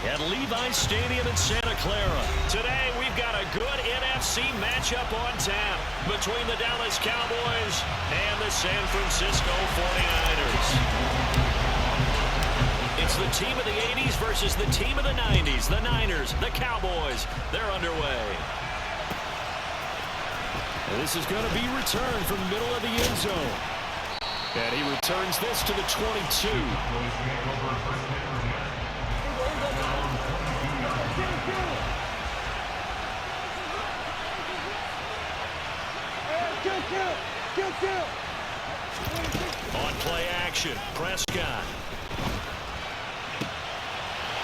at Levi's Stadium in Santa Clara. Today, we've got a good NFC matchup on tap between the Dallas Cowboys and the San Francisco 49ers. It's the team of the 80s versus the team of the 90s. The Niners, the Cowboys, they're underway. And this is going to be returned from the middle of the end zone. And he returns this to the 22. On play action, Prescott.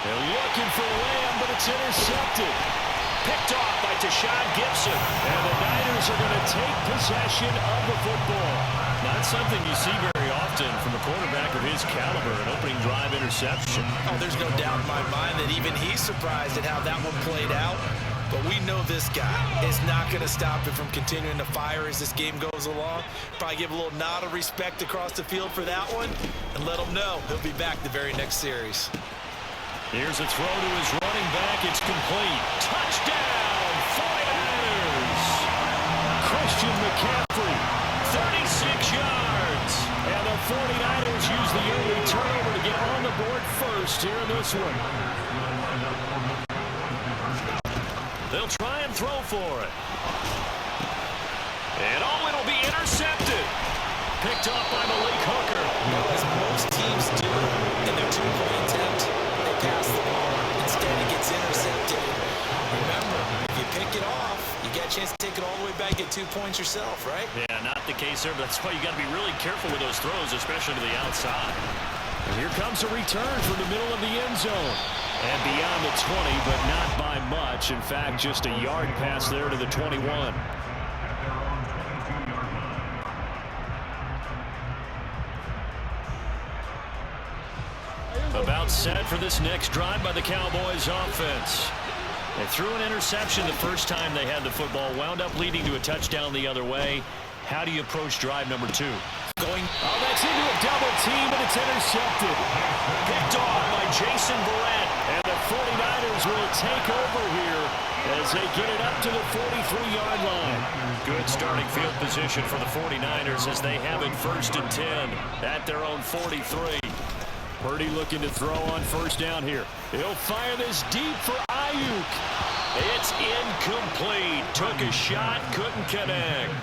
They're looking for Lamb, but it's intercepted. Picked off by Deshaun Gibson. And the Niners are going to take possession of the football. Not something you see very often from a quarterback of his caliber, an opening drive interception. Oh, there's no doubt in my mind that even he's surprised at how that one played out. But we know this guy is not going to stop him from continuing to fire as this game goes along. Probably give a little nod of respect across the field for that one and let him know he'll be back the very next series. Here's a throw to his running back. It's complete. Touchdown, 49ers. Christian McCaffrey, 36 yards. And the 49ers use the early turnover to get on the board first here in this one. They'll try and throw for it. And it'll be intercepted. Picked off by Malik Hooker. As most teams do in their two-point attempt, they pass the ball. Instead, it gets intercepted. Remember, if you pick it off, you get a chance to take it all the way back, get 2 points yourself, right? Yeah, not the case there, but that's why you got to be really careful with those throws, especially to the outside. And here comes a return from the middle of the end zone. And beyond the 20, but not by much. In fact, just a yard pass there to the 21. About set for this next drive by the Cowboys offense. They threw an interception the first time they had the football, wound up leading to a touchdown the other way. How do you approach drive number 2? That's into a double team, and it's intercepted. Picked off by Jason Verrett. And the 49ers will take over here as they get it up to the 43-yard line. Good starting field position for the 49ers as they have it 1st and 10 at their own 43. Purdy looking to throw on first down here. He'll fire this deep for Ayuk. It's incomplete. Took a shot, couldn't connect.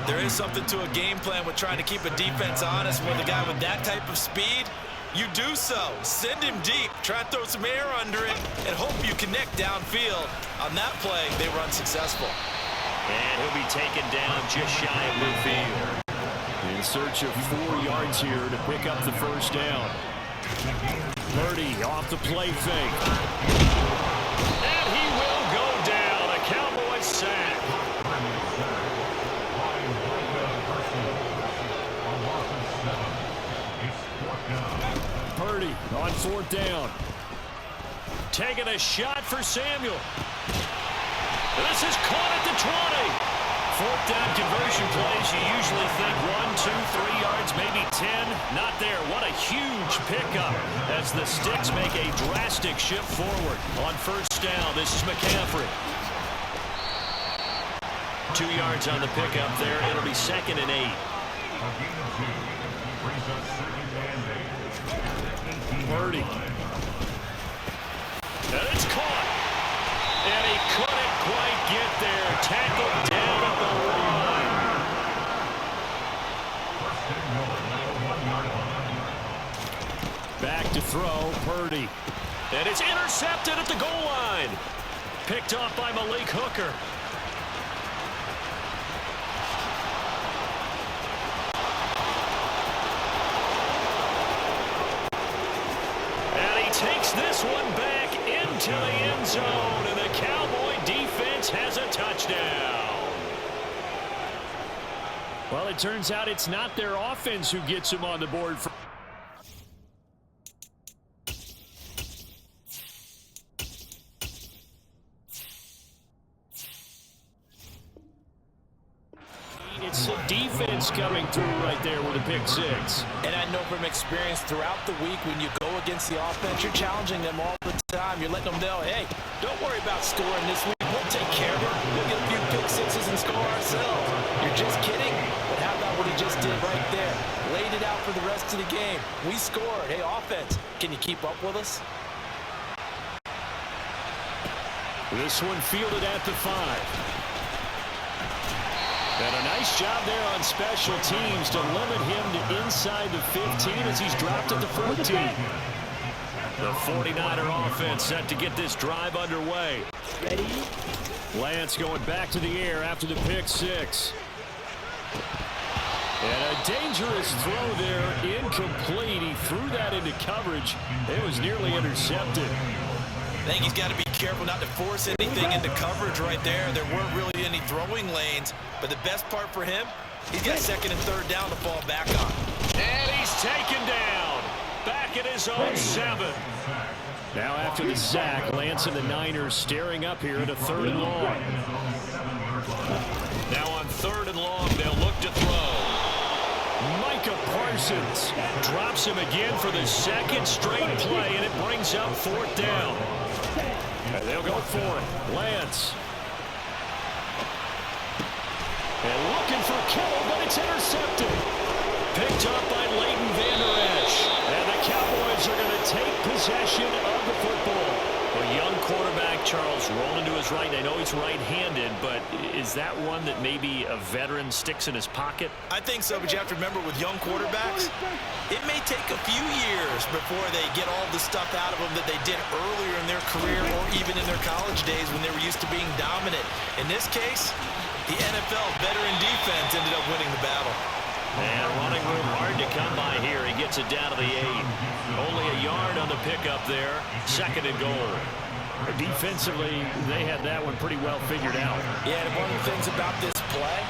There is something to a game plan with trying to keep a defense honest with a guy with that type of speed. You do so. Send him deep. Try and throw some air under it and hope you connect downfield. On that play, they were unsuccessful. And he'll be taken down just shy of midfield. In search of 4 yards here to pick up the first down. Purdy off the play fake. And he will go down. A Cowboys sack. Purdy on 4th down. Taking a shot for Samuel. This is caught at the 20. 4th down conversion plays, you usually think 1, 2, 3 yards, maybe 10. Not there. What a huge pickup as the Sticks make a drastic shift forward. On first down, this is McCaffrey. 2 yards on the pickup there. It'll be 2nd and 8. Purdy. And it's caught. And he couldn't quite get there. Tackled down at the line. Back to throw, Purdy. And it's intercepted at the goal line. Picked off by Malik Hooker. And he takes this one back into the end zone, and the Cowboy defense has a touchdown. Well, it turns out it's not their offense who gets them on the board. It's defense coming through right there with a pick six. And I know from experience throughout the week when you go against the offense, you're challenging them all the time. You're letting them know, hey, don't worry about scoring this week. We'll take care of it. We'll get a few pick sixes and score ourselves. You're just kidding? But how about what he just did right there? Laid it out for the rest of the game. We scored. Hey, offense, can you keep up with us? This one fielded at the 5. And a nice job there on special teams to limit him to inside the 15 as he's dropped at the 14. The 49er offense set to get this drive underway. Ready? Lance going back to the air after the pick six. And a dangerous throw there, incomplete. He threw that into coverage. It was nearly intercepted. I think he's got to be careful not to force anything into coverage right there. There weren't really any throwing lanes, but the best part for him, he's got second and third down to fall back on. And he's taken down. Back at his own 7. Now after the sack, Lance and the Niners staring up here at a 3rd and long. Now on 3rd and long, they'll look to throw. Micah Parsons drops him again for the second straight play, and it brings up 4th down. And they'll go for it. Lance. And looking for Kittle, but it's intercepted. Picked up by Leighton Vander Esch. And the Cowboys are going to take possession of the football. A young quarterback, Charles, rolling to his right. I know he's right-handed, but is that one that maybe a veteran sticks in his pocket? I think so, but you have to remember with young quarterbacks, it may take a few years before they get all the stuff out of them that they did earlier in their career or even in their college days when they were used to being dominant. In this case, the NFL veteran defense ended up winning the battle. And running room hard to come by here. He gets it down to the 8. Only a yard on the pickup there. 2nd and goal. Defensively, they had that one pretty well figured out. Yeah, and one of the things about this play,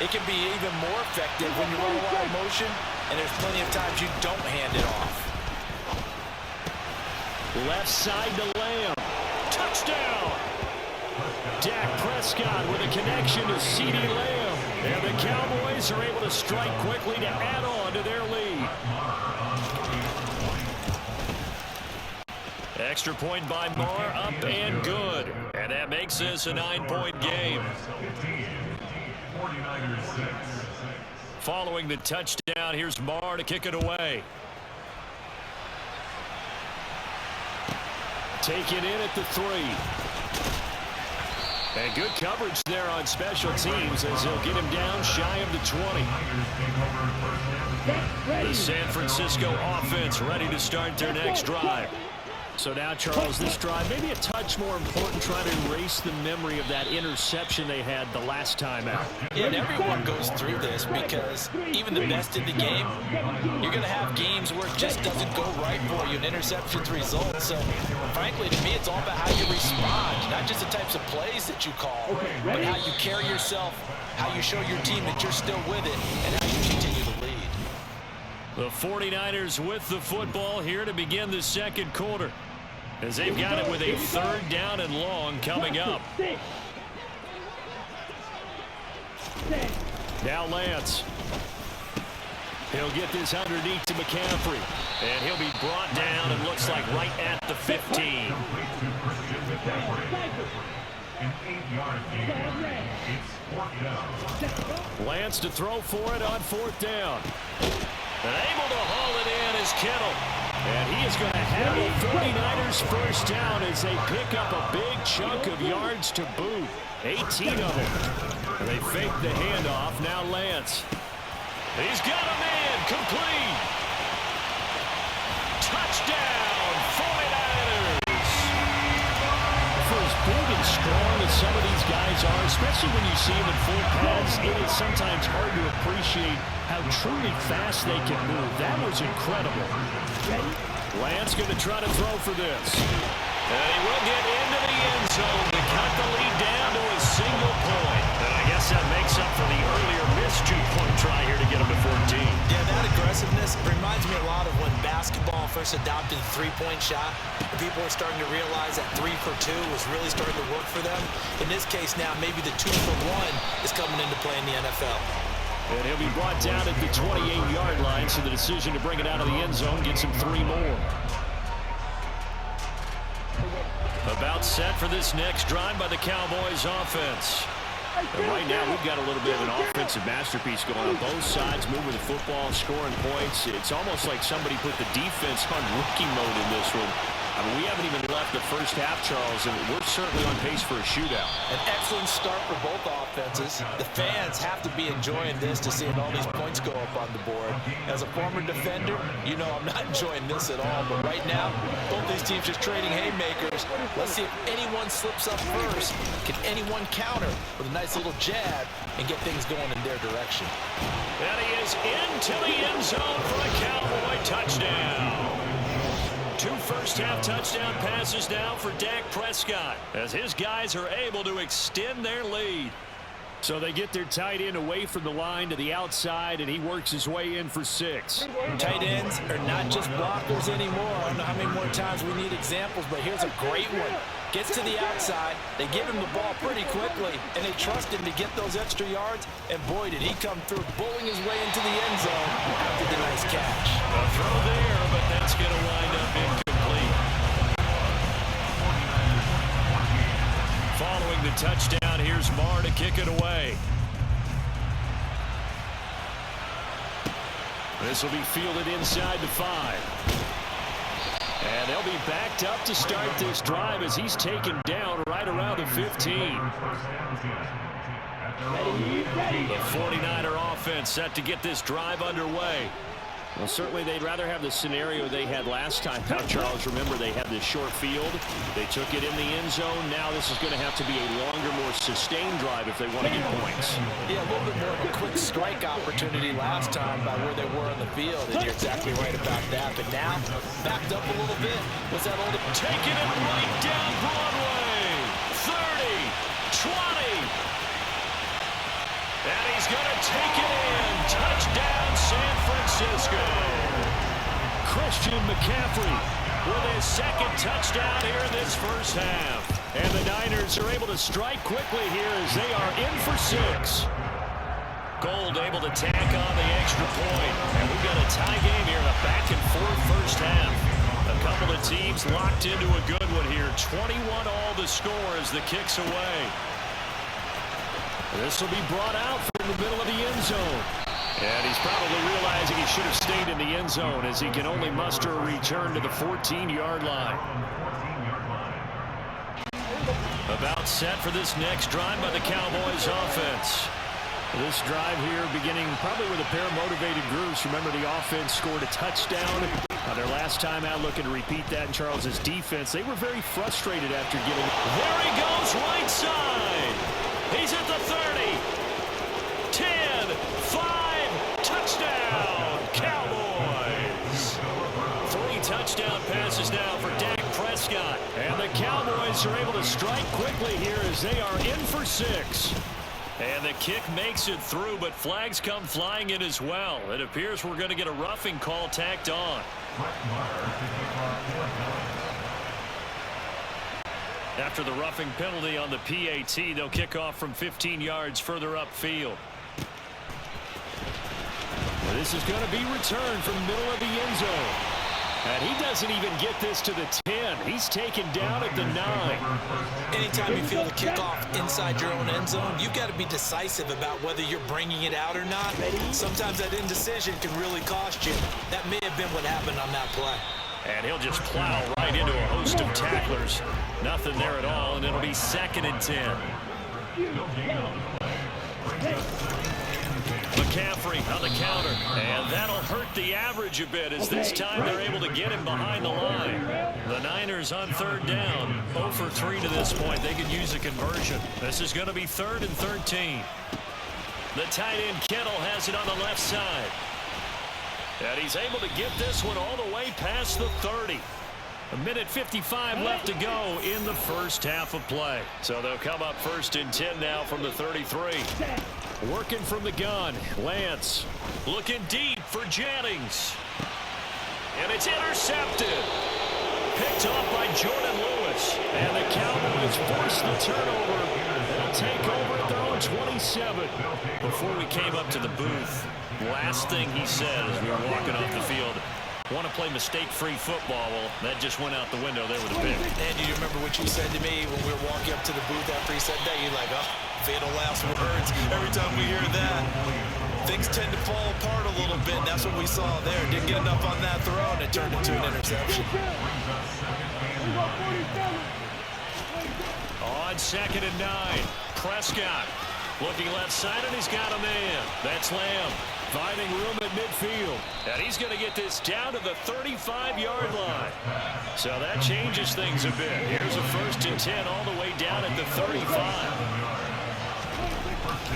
it can be even more effective when you run a lot of motion, and there's plenty of times you don't hand it off. Left side to Lamb. Touchdown! Dak Prescott with a connection to CeeDee Lamb. And the Cowboys are able to strike quickly to add on to their lead. Extra point by Marr, up and good. And that makes this a 9-point game. Following the touchdown, here's Marr to kick it away. Taken in at the 3. And good coverage there on special teams as he'll get him down shy of the 20. The San Francisco offense ready to start their next drive. So now, Charles, this drive maybe a touch more important, trying to erase the memory of that interception they had the last time out. Yeah, and everyone goes through this because even the best in the game, you're going to have games where it just doesn't go right for you, and interceptions result. So, frankly, to me, it's all about how you respond, not just the types of plays that you call, but how you carry yourself, how you show your team that you're still with it, and how you continue to lead. The 49ers with the football here to begin the 2nd quarter, as they've got it with a 3rd down and long coming up. Now Lance. He'll get this underneath to McCaffrey. And he'll be brought down, and looks like right at the 15. Lance to throw for it on 4th down. And able to haul it in is Kittle. And he is going to have the 49ers first down as they pick up a big chunk of yards to boot. 18 of them. And they fake the handoff. Now Lance. He's got a man. Complete. Touchdown, 49ers. For as big and strong as some of these guys are, especially when you see them in full pads, it is sometimes hard to appreciate how truly fast they can move. That was incredible. Lance going to try to throw for this. And he will get into the end zone to cut the lead down to a single point. And I guess that makes up for the earlier missed 2-point try here to get him to 14. Yeah, that aggressiveness reminds me a lot of when basketball first adopted the 3-point shot. And people were starting to realize that 3 for 2 was really starting to work for them. In this case now, maybe the 2 for 1 is coming into play in the NFL. And he'll be brought down at the 28-yard line, so the decision to bring it out of the end zone gets him 3 more. About set for this next drive by the Cowboys offense. And right now, we've got a little bit of an offensive masterpiece going on both sides, moving the football, scoring points. It's almost like somebody put the defense on rookie mode in this one. I mean, we haven't even left the first half, Charles, and we're certainly on pace for a shootout. An excellent start for both offenses. The fans have to be enjoying this to seeing all these points go up on the board. As a former defender, you know I'm not enjoying this at all. But right now, both these teams just trading haymakers. Let's see if anyone slips up first. Can anyone counter with a nice little jab and get things going in their direction? And he is into the end zone for a Cowboy touchdown. 2 first-half touchdown passes now for Dak Prescott as his guys are able to extend their lead. So they get their tight end away from the line to the outside, and he works his way in for 6. Tight ends are not just blockers anymore. I don't know how many more times we need examples, but here's a great one. Gets to the outside, they give him the ball pretty quickly, and they trust him to get those extra yards, and boy, did he come through, bowling his way into the end zone after the nice catch. A throw there, but that's going to wind up incomplete. Following the touchdown, here's Marr to kick it away. This will be fielded inside the 5. And they'll be backed up to start this drive as he's taken down right around the 15. The 49er offense set to get this drive underway. Well, certainly they'd rather have the scenario they had last time out, Charles. Remember, they had this short field. They took it in the end zone. Now this is going to have to be a longer, more sustained drive if they want to get points. Yeah, a little bit more of a quick strike opportunity last time by where they were on the field, and you're exactly right about that. But now, backed up a little bit. What's that old? Taking it right down Broadway. 30, 20. And he's going to take it in. Touchdown, San Francisco. Christian McCaffrey with his second touchdown here in this first half. And the Niners are able to strike quickly here as they are in for 6. Gold able to tack on the extra point. And we've got a tie game here in a back-and-forth first half. A couple of teams locked into a good one here. 21 all the score as the kick's away. This will be brought out from the middle of the end zone. And he's probably realizing he should have stayed in the end zone as he can only muster a return to the 14-yard line. About set for this next drive by the Cowboys offense. This drive here beginning probably with a pair of motivated groups. Remember, the offense scored a touchdown on their last time out. Looking to repeat that in Charles's defense. They were very frustrated after getting... There he goes, right side. He's at the 30, 10, 5, touchdown, Cowboys. 3 touchdown passes now for Dak Prescott. And the Cowboys are able to strike quickly here as they are in for 6. And the kick makes it through, but flags come flying in as well. It appears we're going to get a roughing call tacked on. After the roughing penalty on the PAT, they'll kick off from 15 yards further upfield. This is going to be returned from the middle of the end zone. And he doesn't even get this to the 10. He's taken down at the 9. Anytime you feel the kickoff inside your own end zone, you've got to be decisive about whether you're bringing it out or not. Sometimes that indecision can really cost you. That may have been what happened on that play. And he'll just plow right into a host of tacklers. Nothing there at all, and it'll be 2nd and 10. McCaffrey on the counter, and that'll hurt the average a bit as this time they're able to get him behind the line. The Niners on 3rd down, 0 for 3 to this point. They could use a conversion. This is going to be 3rd and 13. The tight end Kittle has it on the left side. And he's able to get this one all the way past the 30. 1:55 left to go in the first half of play. So they'll come up 1st and 10 now from the 33. Working from the gun, Lance looking deep for Jennings. And it's intercepted. Picked off by Jordan Lewis. And the Cowboys force the turnover. take over at their own 27. Before we came up to the booth, last thing he said as we were walking off the field, want to play mistake-free football. Well, that just went out the window there with a pick. And do you remember what you said to me when we were walking up to the booth after he said that? You're like, oh, fatal last words. Every time we hear that, things tend to fall apart a little bit. And that's what we saw there. Didn't get enough on that throw, and it turned into an interception. On 2nd and 9, Prescott looking left side, and he's got a man. That's Lamb finding room at midfield. And he's going to get this down to the 35-yard line. So that changes things a bit. Here's a 1st and 10 all the way down at the 35.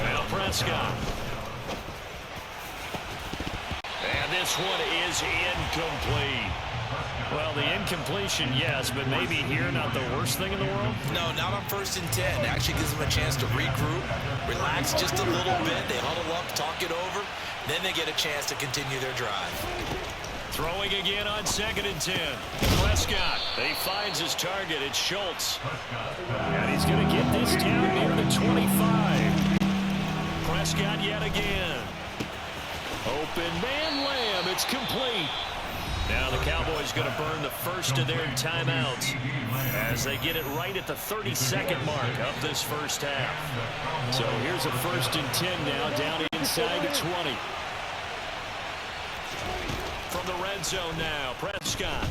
Now Prescott. And this one is incomplete. Well, the incompletion, yes, but maybe here not the worst thing in the world? No, not on 1st and 10. It actually gives them a chance to regroup, relax just a little bit. They huddle up, talk it over. Then they get a chance to continue their drive. Throwing again on 2nd and 10. Prescott, he finds his target. It's Schultz. And he's going to get this down near the 25. Prescott yet again. Open man Lamb. It's complete. Now the Cowboys going to burn the first of their timeouts as they get it right at the 32nd mark of this first half. So here's a 1st and 10 now down inside the 20. From the red zone now, Prescott.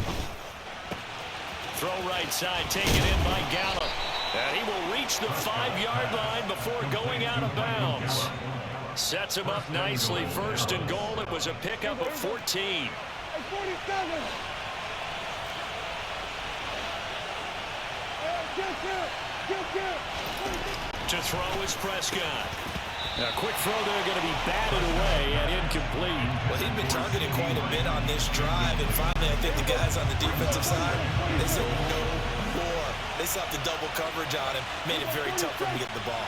Throw right side, taken in by Gallup. And he will reach the 5-yard line before going out of bounds. Sets him up nicely. 1st and goal. It was a pickup of 14. 47. To throw is Prescott. Now, quick throw there going to be batted away and incomplete. Well, he'd been targeted quite a bit on this drive, and finally I think the guys on the defensive side, they said no more. They stopped the double coverage on him, made it very tough for him to get the ball.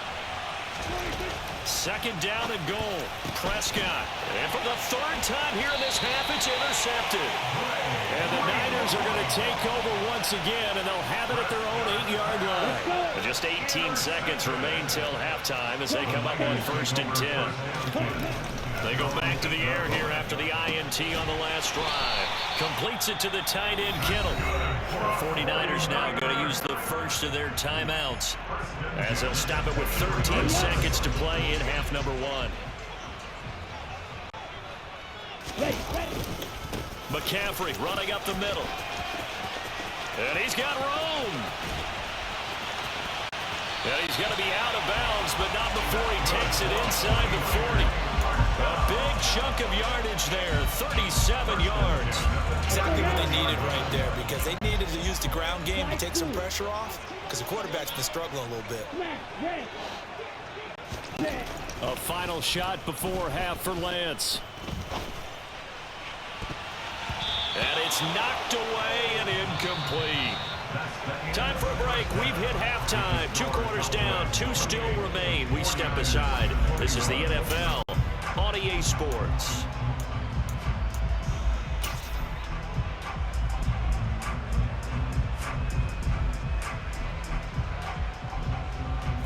2nd down and goal. Prescott. And for the 3rd time here in this half, it's intercepted. And the Niners are going to take over once again, and they'll have it at their own 8-yard line. But just 18 seconds remain till halftime as they come up on 1st and 10. They go back to the air here after the INT on the last drive. Completes it to the tight end, Kittle. The 49ers now going to use the first of their timeouts as they'll stop it with 13 seconds to play in half number 1. McCaffrey running up the middle. And he's got room. And he's going to be out of bounds, but not before he takes it inside the 40. A big chunk of yardage there, 37 yards. Exactly what they needed right there, because they needed to use the ground game to take some pressure off, because the quarterback's been struggling a little bit. A final shot before half for Lance. And it's knocked away and incomplete. Time for a break. We've hit halftime. 2 quarters down, 2 still remain. We step aside. This is the NFL on EA Sports.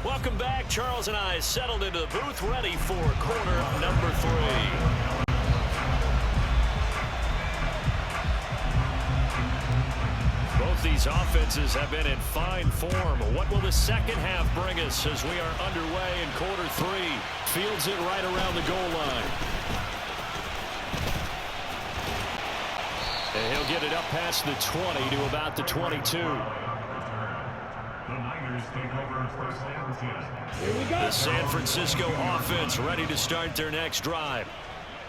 Welcome back. Charles and I settled into the booth, ready for quarter number 3. Both these offenses have been in fine form. What will the second half bring us as we are underway in quarter 3? Fields it right around the goal line. And he'll get it up past the 20 to about the 22. The San Francisco offense ready to start their next drive.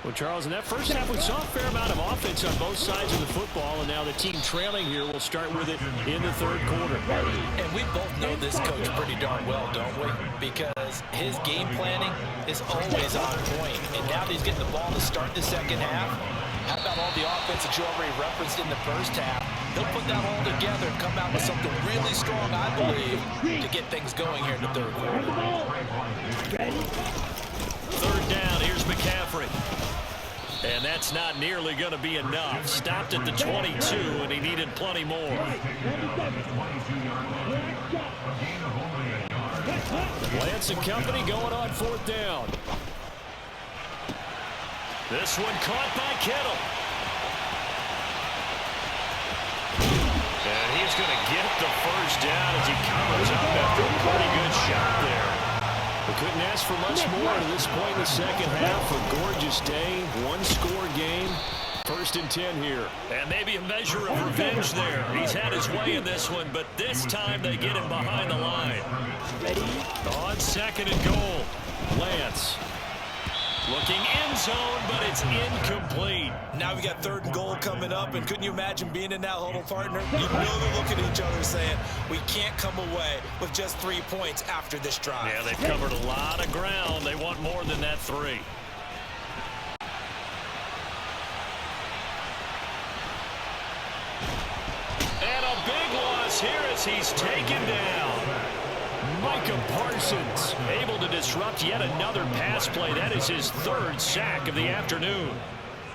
Well, Charles, in that first half, we saw a fair amount of offense on both sides of the football, and now the team trailing here will start with it in the 3rd quarter. And we both know this coach pretty darn well, don't we? Because his game planning is always on point. And now that he's getting the ball to start the second half, how about all the offense that you already referenced in the first half? He'll put that all together and come out with something really strong, I believe, to get things going here in the 3rd quarter. 3rd down, here's McCaffrey. And that's not nearly going to be enough. Stopped at the 22, and he needed plenty more. Lance and company going on 4th down. This one caught by Kittle. And he's going to get the first down as he covers up after a pretty good shot there. We couldn't ask for much more at this point in the second half. A gorgeous day, one-score game. 1st and 10 here. And maybe a measure of revenge there. He's had his way in this one, but this time they get him behind the line. Ready? On 2nd and goal. Lance. Looking end zone, but it's incomplete. Now we got 3rd and goal coming up, and couldn't you imagine being in that huddle, partner? You know they're looking at each other saying, we can't come away with just 3 points after this drive. Yeah, they've covered a lot of ground. They want more than that 3. And a big loss here as he's taken down. Micah Parsons able to disrupt yet another pass play. That is his 3rd sack of the afternoon.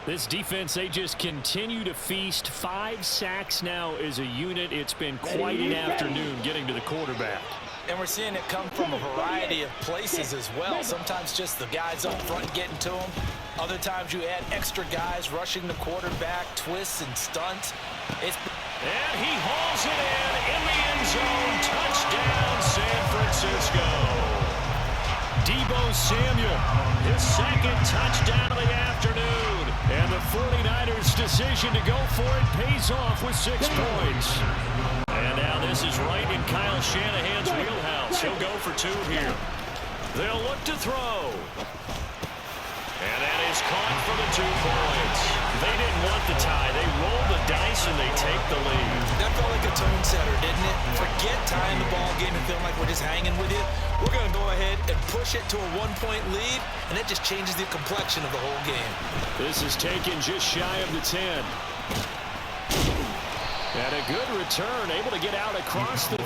This defense, they just continue to feast. 5 sacks now as a unit. It's been quite an afternoon getting to the quarterback. And we're seeing it come from a variety of places as well. Sometimes just the guys up front getting to him. Other times you add extra guys rushing the quarterback, twists and stunts. And he hauls it in the end zone. Touchdown, San Francisco. Deebo Samuel, his 2nd touchdown of the afternoon. And the 49ers' decision to go for it pays off with 6 points. And now this is right in Kyle Shanahan's wheelhouse. He'll go for 2 here. They'll look to throw. And that is caught for the 2 points. They didn't want the tie. They roll the dice and they take the lead. That felt like a tone setter, didn't it? Forget tying the ball game and feeling like we're just hanging with you. We're going to go ahead and push it to a 1-point lead, and that just changes the complexion of the whole game. This is taken just shy of the 10. And a good return, able to get out across the...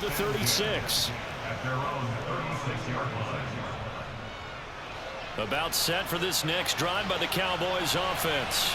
the 36. About set for this next drive by the Cowboys offense.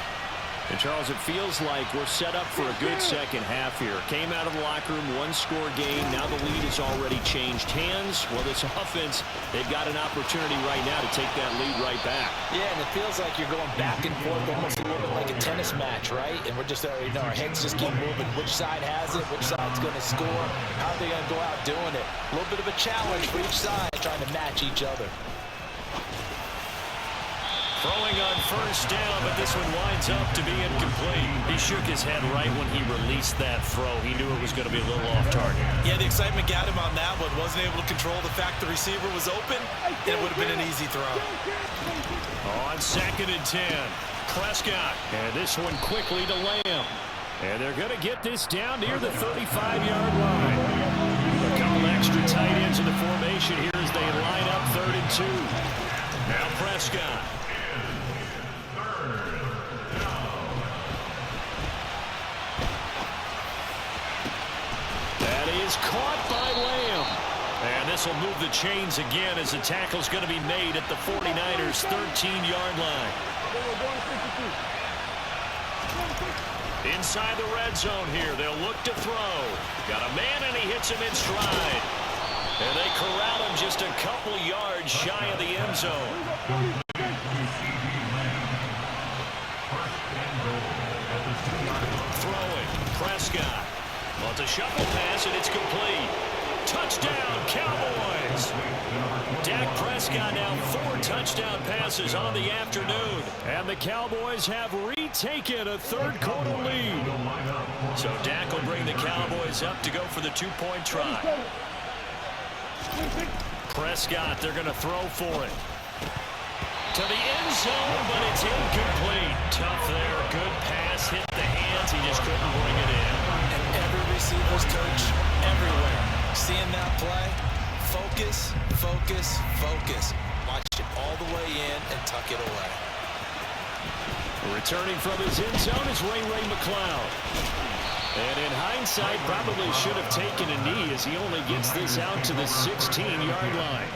And Charles, it feels like we're set up for a good second half here. Came out of the locker room, 1-score game. Now the lead has already changed hands. Well, this offense, they've got an opportunity right now to take that lead right back. Yeah, and it feels like you're going back and forth almost a little bit like a tennis match, right? And we're just, our heads just keep moving. Which side has it? Which side's going to score? How are they going to go out doing it? A little bit of a challenge for each side, trying to match each other. Throwing on 1st down, but this one winds up to be incomplete. He shook his head right when he released that throw. He knew it was going to be a little off target. Yeah, the excitement got him on that one. Wasn't able to control the fact the receiver was open, and it would have been an easy throw. On 2nd and 10, Prescott. And this one quickly to Lamb. And they're going to get this down near the 35-yard line. A couple extra tight ends in the formation here as they line up 3rd and 2. Now Prescott. Is caught by Lamb. And this will move the chains again as the tackle's going to be made at the 49ers' 13-yard line. Inside the red zone here, they'll look to throw. Got a man and he hits him in stride. And they corral him just a couple yards shy of the end zone. Throwing, Prescott. Well, it's a shuffle pass, and it's complete. Touchdown, Cowboys! Dak Prescott now 4 touchdown passes on the afternoon. And the Cowboys have retaken a 3rd-quarter lead. So Dak will bring the Cowboys up to go for the 2-point try. Prescott, they're going to throw for it. To the end zone, but it's incomplete. Tough there, good pass, hit the hands, he just couldn't bring it in. Every receiver's coach everywhere. Seeing that play, focus, focus, focus. Watch it all the way in and tuck it away. Returning from his end zone is Ray McCloud. And in hindsight, probably should have taken a knee as he only gets this out to the 16-yard line.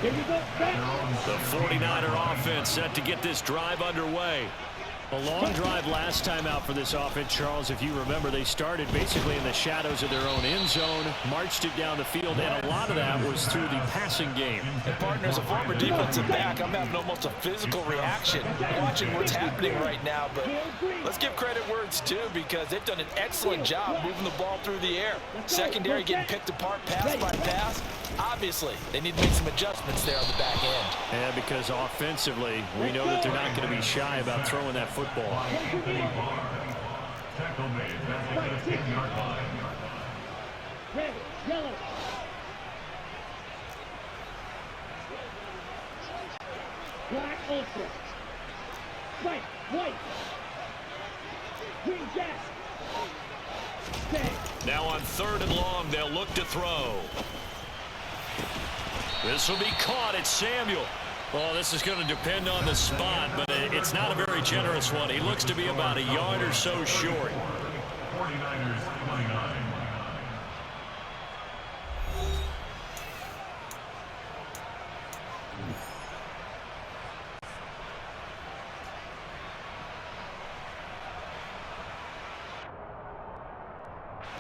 The 49er offense set to get this drive underway. A long drive last time out for this offense, Charles. If you remember, they started basically in the shadows of their own end zone, marched it down the field, and a lot of that was through the passing game. And partner, as a former defensive back, I'm having almost a physical reaction watching what's happening right now. But let's give credit where it's due, because they've done an excellent job moving the ball through the air. Secondary getting picked apart pass by pass. Obviously, they need to make some adjustments there on the back end. And because offensively, we know that they're not going to be shy about throwing that football. Tackle made at the 10-yard line. Red, yellow. Black ultra. White, white. Green jack. Stay. Now on 3rd and long, they'll look to throw. This will be caught. It's Samuel. Well, this is going to depend on the spot, but it's not a very generous one. He looks to be about a yard or so short. 49ers 29.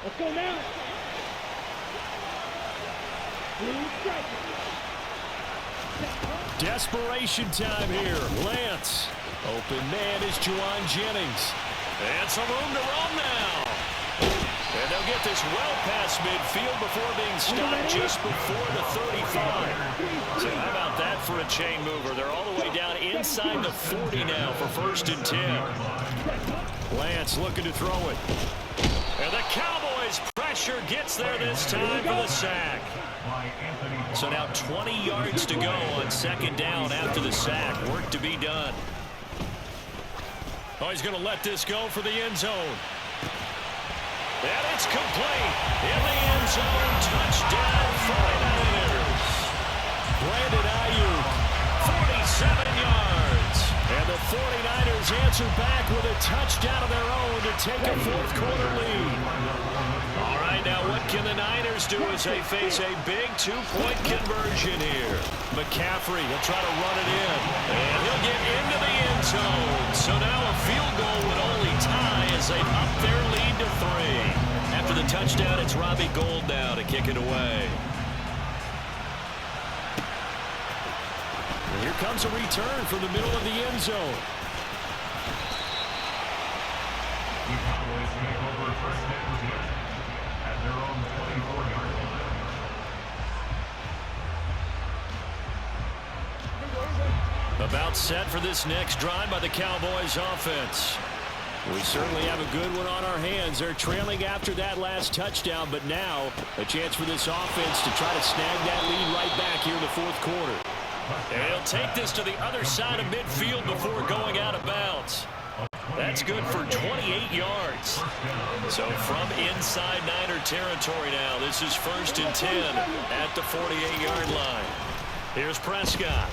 Let's go now. Blue strike. Desperation time here. Lance. Open man is Juwan Jennings. And some room to run now. And they'll get this well past midfield before being stopped just before the 35. So how about that for a chain mover? They're all the way down inside the 40 now for 1st and 10. Lance looking to throw it. And the Cowboys pressure gets there this time for the sack. So now 20 yards to go on 2nd down after the sack. Work to be done. Oh, he's going to let this go for the end zone. And it's complete. In the end zone, touchdown 49ers. Brandon Ayuk, 47 yards. And the 49ers answer back with a touchdown of their own to take a 4th quarter lead. All right, now what can the Niners do as they face a big 2-point conversion here? McCaffrey will try to run it in. And he'll get into the end zone. So now a field goal would only tie as they up their lead to 3. After the touchdown, it's Robbie Gould now to kick it away. And here comes a return from the middle of the end zone. The Cowboys take over 1st and 10 at their own 24-yard line. About set for this next drive by the Cowboys offense. We certainly have a good one on our hands. They're trailing after that last touchdown, but now a chance for this offense to try to snag that lead right back here in the 4th quarter. And he'll take this to the other side of midfield before going out of bounds. That's good for 28 yards. So from inside Niner territory now, this is 1st and 10 at the 48-yard line. Here's Prescott.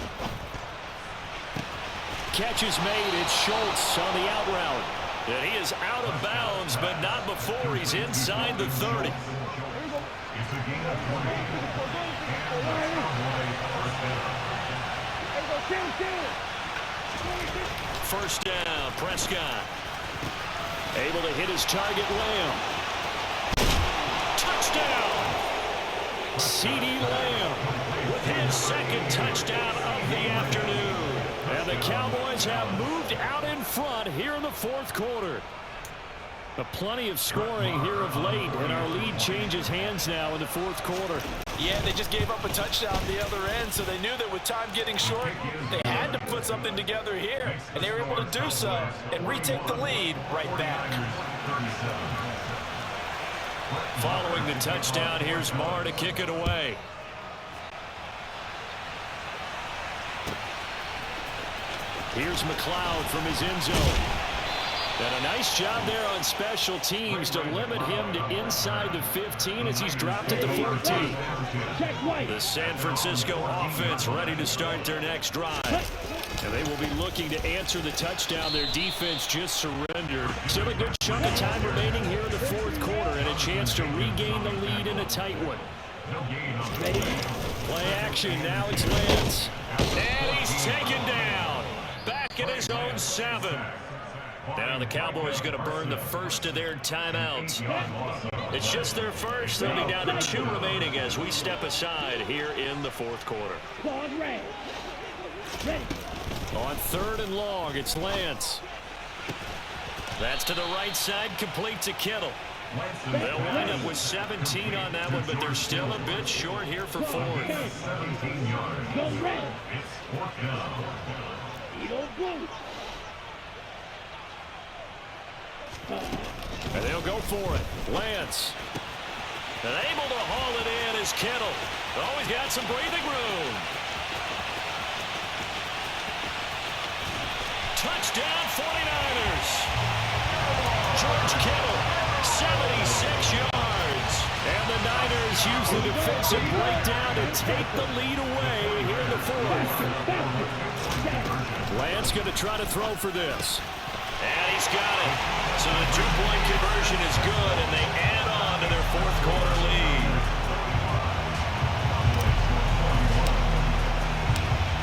Catch is made. It's Schultz on the out route. And he is out of bounds, but not before he's inside the 30. It's a gain of 20. And the Cowboys 1st down. 1st down, Prescott. Able to hit his target, Lamb. Touchdown! CeeDee Lamb with his 2nd touchdown of the afternoon. And the Cowboys have moved out in front here in the 4th quarter. Plenty of scoring here of late, and our lead changes hands now in the 4th quarter. Yeah, they just gave up a touchdown on the other end, so they knew that with time getting short, they had to put something together here, and they were able to do so and retake the lead right back. Following the touchdown, here's Marr to kick it away. Here's McCloud from his end zone. And a nice job there on special teams to limit him to inside the 15 as he's dropped at the 14. The San Francisco offense ready to start their next drive. And they will be looking to answer the touchdown their defense just surrendered. Still a good chunk of time remaining here in the fourth quarter and a chance to regain the lead in a tight one. Play action. Now it's Lance. And he's taken down. Back at his own 7. Now the Cowboys going to burn the first of their timeouts. It's just their first. They'll be down to 2 remaining as we step aside here in the fourth quarter. On 3rd and long, it's Lance. That's to the right side, complete to Kittle. They'll wind up with 17 on that one, but they're still a bit short here for 4th. And they'll go for it. Lance. And able to haul it in is Kittle. Oh, he's got some breathing room. Touchdown 49ers. George Kittle, 76 yards. And the Niners use the defensive breakdown to take the lead away here in the 4th. Lance going to try to throw for this. And he's got it. So the 2-point conversion is good, and they add on to their fourth quarter lead.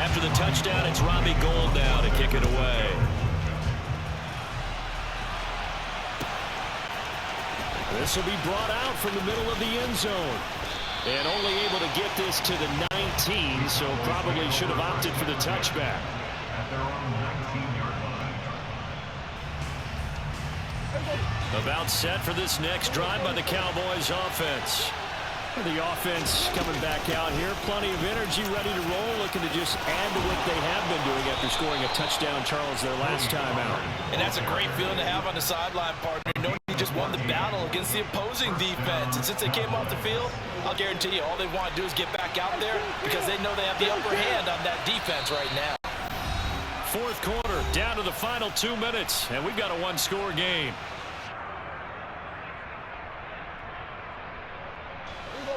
After the touchdown, it's Robbie Gould now to kick it away. This will be brought out from the middle of the end zone. And only able to get this to the 19, so probably should have opted for the touchback. About set for this next drive by the Cowboys offense. The offense coming back out here. Plenty of energy, ready to roll, looking to just add to what they have been doing after scoring a touchdown, Charles, their last time out. And that's a great feeling to have on the sideline, partner. Knowing you just won the battle against the opposing defense. And since they came off the field, I'll guarantee you all they want to do is get back out there because they know they have the upper hand on that defense right now. Fourth quarter, down to the final 2 minutes, and we've got a 1-score game.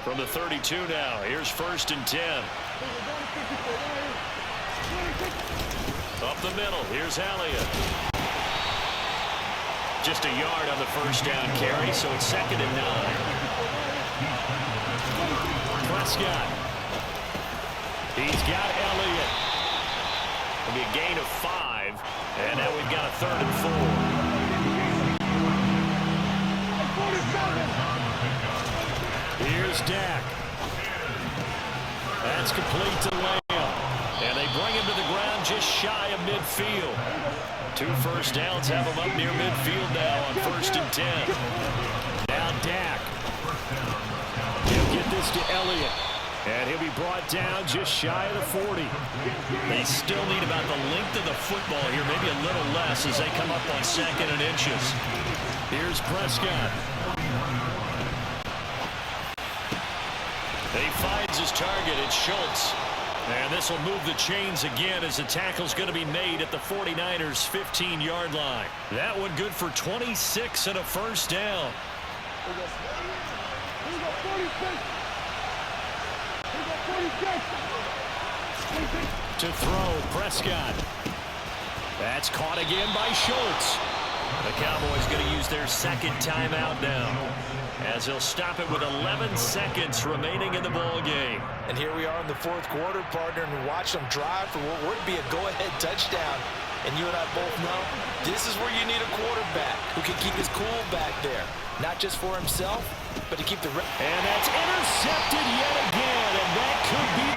From the 32 now, here's 1st and 10. Up the middle, here's Elliott. Just a yard on the first down carry, so it's 2nd and 9. Prescott. He's got Elliott. It'll be a gain of 5, and now we've got a 3rd and 4. Here's Dak. That's complete to Lamb. And they bring him to the ground just shy of midfield. 2 first downs have him up near midfield now on 1st and 10. Now Dak. He'll get this to Elliott. And he'll be brought down just shy of the 40. They still need about the length of the football here, maybe a little less as they come up on 2nd and inches. Here's Prescott. He finds his target. It's Schultz. And this will move the chains again as the tackle's going to be made at the 49ers' 15-yard line. That one good for 26 and a first down. To throw, Prescott. That's caught again by Schultz. The Cowboys going to use their 2nd timeout now, as they'll stop it with 11 seconds remaining in the ball game. And here we are in the fourth quarter, partner, and watch them drive for what would be a go-ahead touchdown. And you and I both know this is where you need a quarterback who can keep his cool back there, not just for himself, but to keep the... And that's intercepted yet again, and that could be